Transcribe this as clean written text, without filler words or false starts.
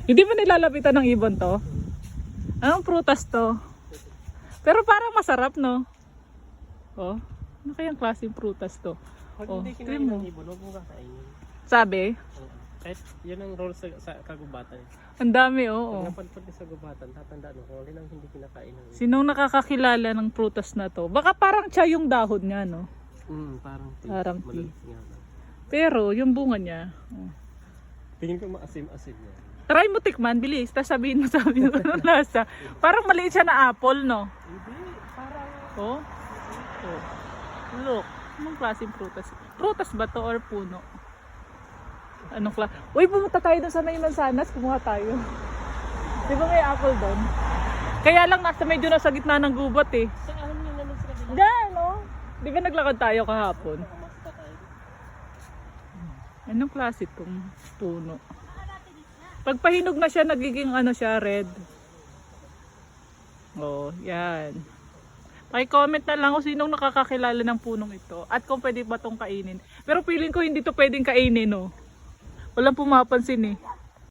Hindi ba nilalapitan ng ibon to? Anong prutas to? Pero parang masarap, no? Oh, ano kayang klaseng prutas to? Pag Oh, hindi kinain tingnan mo. ng ibon, huwag mong kakainin. Sabi? Oo. Kahit yun ang role sa kagubatan. Ang dami, Pag oo. napadpad ka sa gubatan, tatandaan mo kung alin ang hindi kinakain ng ibon. Sinong nakakakilala ng prutas na to? Baka parang siya yung dahon niya, no? Parang tea. Parang tea. Malalis nga lang. Pero yung bunga niya, oh. Tingin ko maasim-asim yan. Try mo tikman, bilis. Tapos sabihin mo anong lasa. Parang maliit siya na apple, no? Hindi, parang... Oh. Oh. Look, anong klaseng prutas? Prutas ba to or puno? Anong klase? Uy, pumunta tayo doon sa may mansanas, kumuha tayo. Di ba may apple doon? Kaya lang nasa medyo nasa gitna ng gubat eh. Saan nyo naman sa kabila? Diyan, oh. Di ba naglakad tayo kahapon? Kumasta tayo. Anong klase itong puno? Pag pahinog na siya, nagiging ano siya, red. Oh, yan. Paki-comment na lang kung sinong nakakakilala ng punong ito at kung pwede ba itong kainin. Pero feeling ko hindi to pwedeng kainin, no? Walang pumapansin eh.